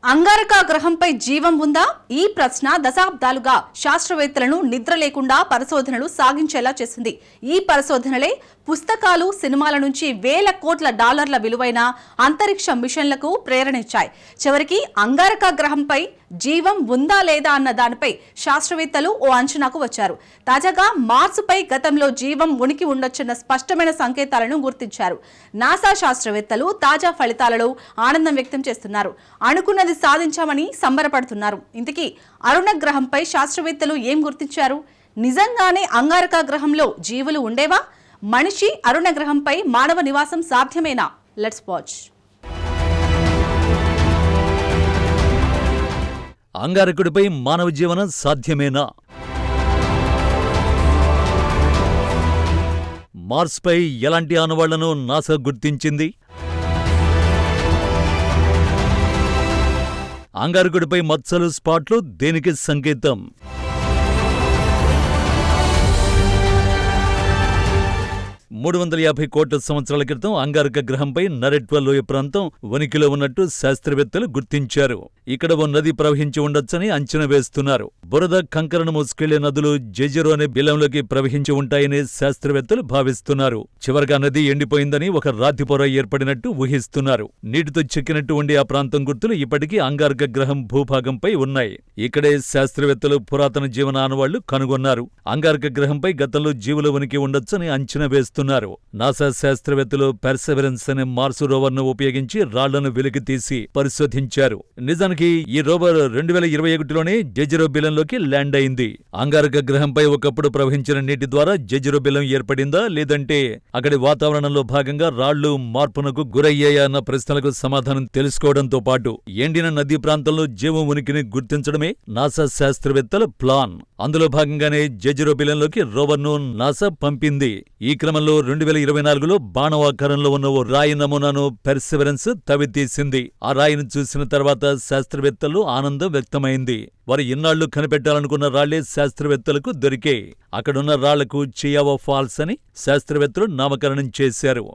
అంగారక గ్రహంపై జీవం ఉందా? ఈ ప్రశ్న దశాబ్దాలుగా శాస్త్రవేత్తలను నిద్ర లేకుండా పరిశోధనలు సాగించేలా చేసింది. ఈ పరిశోధనలే పుస్తకాలు, సినిమాల నుంచి వేల కోట్ల డాలర్ల విలువైన అంతరిక్ష మిషన్లకు ప్రేరణిచ్చాయి. చివరికి అంగారక గ్రహంపై జీవం ఉందా లేదా అన్న దానిపై శాస్త్రవేత్తలు ఓ అంచనాకు వచ్చారు. తాజాగా మార్సుపై గతంలో జీవం ఉనికి ఉండొచ్చన్న స్పష్టమైన సంకేతాలను గుర్తించారు. నాసా శాస్త్రవేత్తలు తాజా ఫలితాలలో ఆనందం వ్యక్తం చేస్తున్నారు. అనుకున్నది సాధించామని సంబరపడుతున్నారు. ఇంతకీ అరుణ గ్రహంపై శాస్త్రవేత్తలు ఏం గుర్తించారు? నిజంగానే అంగారక గ్రహంలో జీవులు ఉండేవా? మనిషి అరుణ గ్రహంపై మానవ నివాసం సాధ్యమేనా? Let's watch. అంగారకుడిపై మానవ జీవనం సాధ్యమేనా? మార్స్పై ఎలాంటి ఆనవాళ్లను నాసా గుర్తించింది? అంగారకుడిపై మచ్చలు, స్పాట్లు దేనికి సంకేతం? 350 కోట్ల సంవత్సరాల క్రితం అంగారక గ్రహంపై నరెట్వ లోయ ప్రాంతం ఉనికిలో ఉన్నట్టు శాస్త్రవేత్తలు గుర్తించారు. ఇక్కడ ఓ నది ప్రవహించి ఉండొచ్చని అంచనా వేస్తున్నారు. బురద, కంకరను మోసుకెళ్లే నదులు జెజెరో అనే బిలంలోకి ప్రవహించి ఉంటాయని శాస్త్రవేత్తలు భావిస్తున్నారు. చివరగా నది ఎండిపోయిందని ఒక రాతిపొర ఏర్పడినట్టు ఊహిస్తున్నారు. నీటితో చెక్కినట్టు ఉండే ఆ ప్రాంతం గుర్తులు ఇప్పటికీ అంగారక గ్రహం భూభాగంపై ఉన్నాయి. ఇక్కడే శాస్త్రవేత్తలు పురాతన జీవన ఆనవాళ్లు కనుగొన్నారు. అంగారక గ్రహంపై గతంలో జీవుల ఉనికి ఉండొచ్చని అంచనా వేస్తున్నారు. నాసా శాస్త్రవేత్తలు పెర్సెవరెన్స్ అనే మార్సు రోవర్ను ఉపయోగించి రాళ్లను వెలికితీసి పరిశోధించారు. నిజానికి ఈ రోవర్ 2021లోనే జెజెరో బిలంలోకి ల్యాండ్ అయింది. అంగారక గ్రహంపై ఒకప్పుడు ప్రవహించిన నీటి ద్వారా జెజెరో బిలం ఏర్పడిందా, లేదంటే అక్కడి వాతావరణంలో భాగంగా రాళ్లు మార్పునకు గురయ్యాయా అన్న ప్రశ్నలకు సమాధానం తెలుసుకోవడంతో పాటు ఎండిన నదీ ప్రాంతంలో జీవం ఉనికిని గుర్తించడమే నాసా శాస్త్రవేత్తల ప్లాన్. అందులో భాగంగానే జెజెరో బిలంలోకి రోవర్ను నాసా పంపింది. ఈ క్రమంలో 2024లో బాణం ఆకారంలో ఉన్న ఓ రాయి నమూనాను పెర్సెవరెన్స్ తవ్వితీసింది. ఆ రాయిని చూసిన తర్వాత శాస్త్రవేత్తలు ఆనందం వ్యక్తమైంది. వారు ఇన్నాళ్లు కనిపెట్టాలనుకున్న రాళ్లే శాస్త్రవేత్తలకు దొరికే. అక్కడున్న రాళ్లకు చియావా ఫాల్స్ అని శాస్త్రవేత్తలు నామకరణం చేశారు.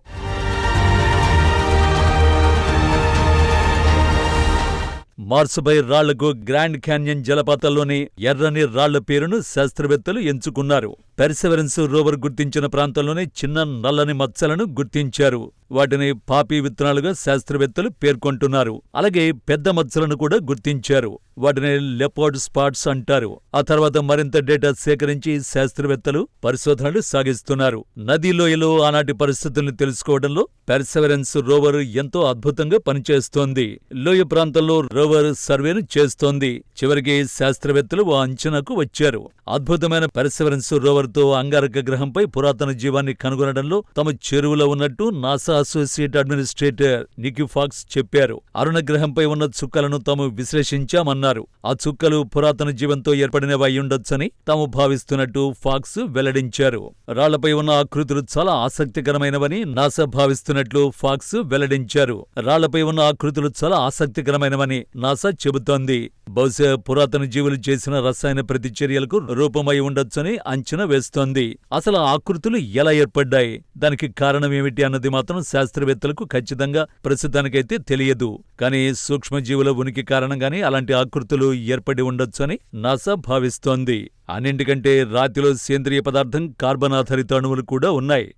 మార్సుపై రాళ్లకు గ్రాండ్ క్యాన్యన్ జలపాతాల్లోని ఎర్రని రాళ్ల పేరును శాస్త్రవేత్తలు ఎంచుకున్నారు. పెర్సెవరెన్స్ రోవర్ గుర్తించిన ప్రాంతంలోనే చిన్న నల్లని మచ్చలను గుర్తించారు. వాటిని పాపీ విత్తనాలుగా శాస్త్రవేత్తలు పేర్కొంటున్నారు. అలాగే పెద్ద మచ్చలను కూడా గుర్తించారు. వాటిని లెపర్డ్ స్పాట్స్ అంటారు. ఆ తర్వాత మరింత డేటా సేకరించి శాస్త్రవేత్తలు పరిశోధనలు సాగిస్తున్నారు. నదీ లోయలో ఆనాటి పరిస్థితుల్ని తెలుసుకోవడంలో పెర్సెవరెన్స్ రోవర్ ఎంతో అద్భుతంగా పనిచేస్తోంది. లోయ ప్రాంతంలో రోవర్ సర్వేను చేస్తోంది. చివరికి శాస్త్రవేత్తలు ఓ అంచనాకు వచ్చారు. అద్భుతమైన పెర్సెవరెన్స్ రోవర్తో అంగారక గ్రహంపై పురాతన జీవాన్ని కనుగొనడంలో తమ చెరువులో ఉన్నట్టు నాసా అసోసియేట్ అడ్మినిస్ట్రేటర్ నికీ ఫాక్స్ చెప్పారు. అరుణ గ్రహంపై ఉన్న చుక్కలను తాము విశ్లేషించామన్నారు. ఆ చుక్కలు పురాతన జీవంతో ఏర్పడినవి అయ్యుండొచ్చని తాము భావిస్తున్నట్టు ఫాక్స్ వెల్లడించారు. రాళ్లపై ఉన్న ఆకృతులు చాలా ఆసక్తికరమైనవని నాసా భావిస్తున్నట్లు ఫాక్స్ వెల్లడించారు. రాళ్లపై ఉన్న ఆకృతులు చాలా ఆసక్తికరమైనవని నాసా చెబుతోంది. బహుశా పురాతన జీవులు చేసిన రసాయన ప్రతిచర్యలకు రూపమై ఉండొచ్చని అంచనా వేస్తోంది. అసలు ఆకృతులు ఎలా ఏర్పడ్డాయి, దానికి కారణమేమిటి అన్నది మాత్రం శాస్త్రవేత్తలకు ఖచ్చితంగా ప్రస్తుతానికైతే తెలియదు. కానీ సూక్ష్మజీవుల ఉనికి కారణంగానే అలాంటి ఆకృతులు ఏర్పడి ఉండొచ్చని నాసా భావిస్తోంది. అన్నింటికంటే రాతిలో సేంద్రియ పదార్థం కార్బన్ ఆధారిత అణువులు కూడా ఉన్నాయి.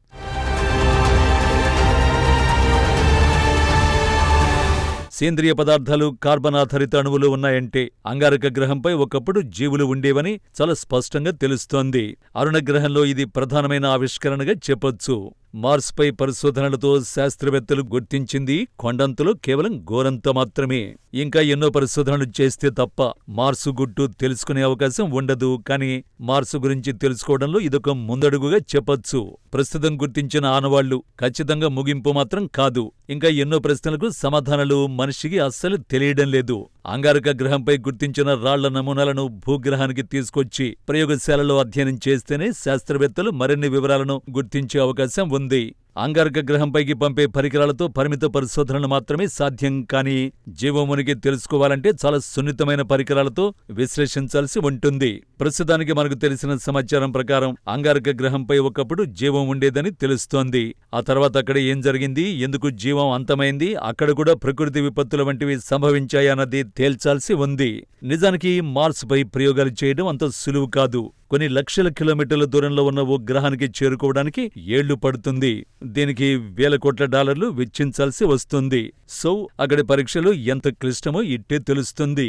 సేంద్రియ పదార్థాలు, కార్బన్ ఆధారిత అణువులు ఉన్నాయంటే అంగారక గ్రహంపై ఒకప్పుడు జీవులు ఉండేవని చాలా స్పష్టంగా తెలుస్తోంది. అరుణ గ్రహంలో ఇది ప్రధానమైన ఆవిష్కరణగా చెప్పొచ్చు. మార్స్పై పరిశోధనలతో శాస్త్రవేత్తలు గుర్తించింది కొండంతలో కేవలం గోరంత మాత్రమే. ఇంకా ఎన్నో పరిశోధనలు చేస్తే తప్ప మార్సు గుట్టు తెలుసుకునే అవకాశం ఉండదు. కానీ మార్సు గురించి తెలుసుకోవడంలో ఇదొక ముందడుగుగా చెప్పొచ్చు. ప్రస్తుతం గుర్తించిన ఆనవాళ్లు ఖచ్చితంగా ముగింపు మాత్రం కాదు. ఇంకా ఎన్నో ప్రశ్నలకు సమాధానాలు మనిషికి అస్సలు తెలియడం లేదు. అంగారక గ్రహంపై గుర్తించిన రాళ్ల నమూనాలను భూగ్రహానికి తీసుకొచ్చి ప్రయోగశాలలో అధ్యయనం చేస్తేనే శాస్త్రవేత్తలు మరిన్ని వివరాలను గుర్తించే అవకాశం ఉంది. అంగారక గ్రహంపైకి పంపే పరికరాలతో పరిమిత పరిశోధనలు మాత్రమే సాధ్యం. కానీ జీవం ఉనికి తెలుసుకోవాలంటే చాలా సున్నితమైన పరికరాలతో విశ్లేషించాల్సి ఉంటుంది. ప్రస్తుతానికి మనకు తెలిసిన సమాచారం ప్రకారం అంగారక గ్రహంపై ఒకప్పుడు జీవం ఉండేదని తెలుస్తోంది. ఆ తర్వాత అక్కడ ఏం జరిగింది, ఎందుకు జీవం అంతమైంది, అక్కడ కూడా ప్రకృతి విపత్తుల వంటివి సంభవించాయన్నది తేల్చాల్సి ఉంది. నిజానికి మార్స్ పై ప్రయోగాలు చేయడం అంత సులువు కాదు. కొన్ని లక్షల కిలోమీటర్ల దూరంలో ఉన్న ఓ గ్రహానికి చేరుకోవడానికి ఏళ్లు పడుతుంది. దీనికి $1,000 కోట్ల వెచ్చించాల్సి వస్తుంది. సో అక్కడి పరీక్షలు ఎంత క్లిష్టమో ఇట్టే తెలుస్తుంది.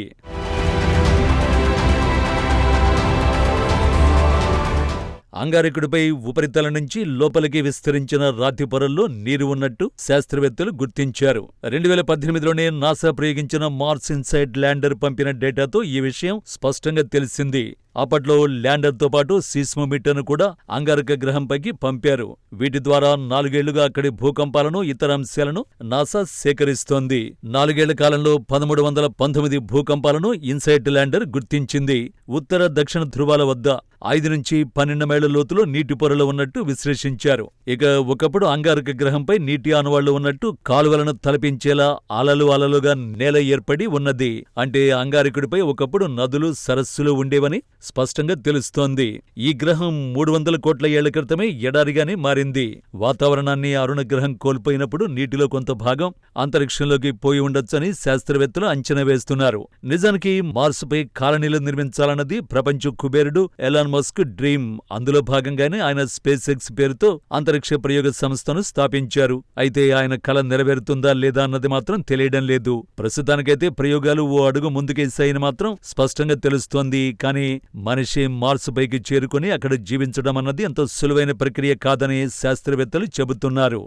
అంగారకుడిపై ఉపరితలం నుంచి లోపలికి విస్తరించిన రాతి పొరల్లో నీరు ఉన్నట్టు శాస్త్రవేత్తలు గుర్తించారు. 2018లోనే నాసా ప్రయోగించిన మార్స్ ఇన్సైడ్ ల్యాండర్ పంపిన డేటాతో ఈ విషయం స్పష్టంగా తెలిసింది. అప్పట్లో ల్యాండర్తో పాటు సీస్మోమీటర్ను కూడా అంగారక గ్రహంపైకి పంపారు. వీటి ద్వారా 4 ఏళ్లుగా అక్కడి భూకంపాలను, ఇతర అంశాలను నాసా సేకరిస్తోంది. 4 ఏళ్ల కాలంలో 1319 భూకంపాలను ఇన్సైట్ ల్యాండర్ గుర్తించింది. ఉత్తర, దక్షిణ ధృవాల వద్ద 5 నుంచి 12 మైళ్ల లోతులో నీటి పొరలు ఉన్నట్టు విశ్లేషించారు. ఇక ఒకప్పుడు అంగారక గ్రహంపై నీటి ఆనవాళ్లు ఉన్నట్టు కాలువలను తలపించేలా అలలుగా నేల ఏర్పడి ఉన్నది. అంటే అంగారకుడిపై ఒకప్పుడు నదులు, సరస్సులు ఉండేవని స్పష్టంగా తెలుస్తోంది. ఈ గ్రహం 300 కోట్ల ఏళ్ల క్రితమే ఎడారిగానే మారింది. వాతావరణాన్ని అరుణ గ్రహం కోల్పోయినప్పుడు నీటిలో కొంత భాగం అంతరిక్షంలోకి పోయి ఉండొచ్చని శాస్త్రవేత్తలు అంచనా వేస్తున్నారు. నిజానికి మార్సుపై కాలనీలు నిర్మించాలన్నది ప్రపంచ కుబేరుడు ఎలాన్ మస్క్ డ్రీమ్. అందులో భాగంగానే ఆయన స్పేస్ ఎక్స్ పేరుతో అంతరిక్ష ప్రయోగ సంస్థను స్థాపించారు. అయితే ఆయన కల నెరవేరుతుందా లేదా అన్నది మాత్రం తెలియడం లేదు. ప్రస్తుతానికైతే ప్రయోగాలు ఓ అడుగు ముందుకేశాయని మాత్రం స్పష్టంగా తెలుస్తోంది. కానీ మనిషి మార్స్ పైకి చేరుకుని అక్కడ జీవించడం అన్నది అంత సులువైన ప్రక్రియ కాదని శాస్త్రవేత్తలు చెబుతున్నారు.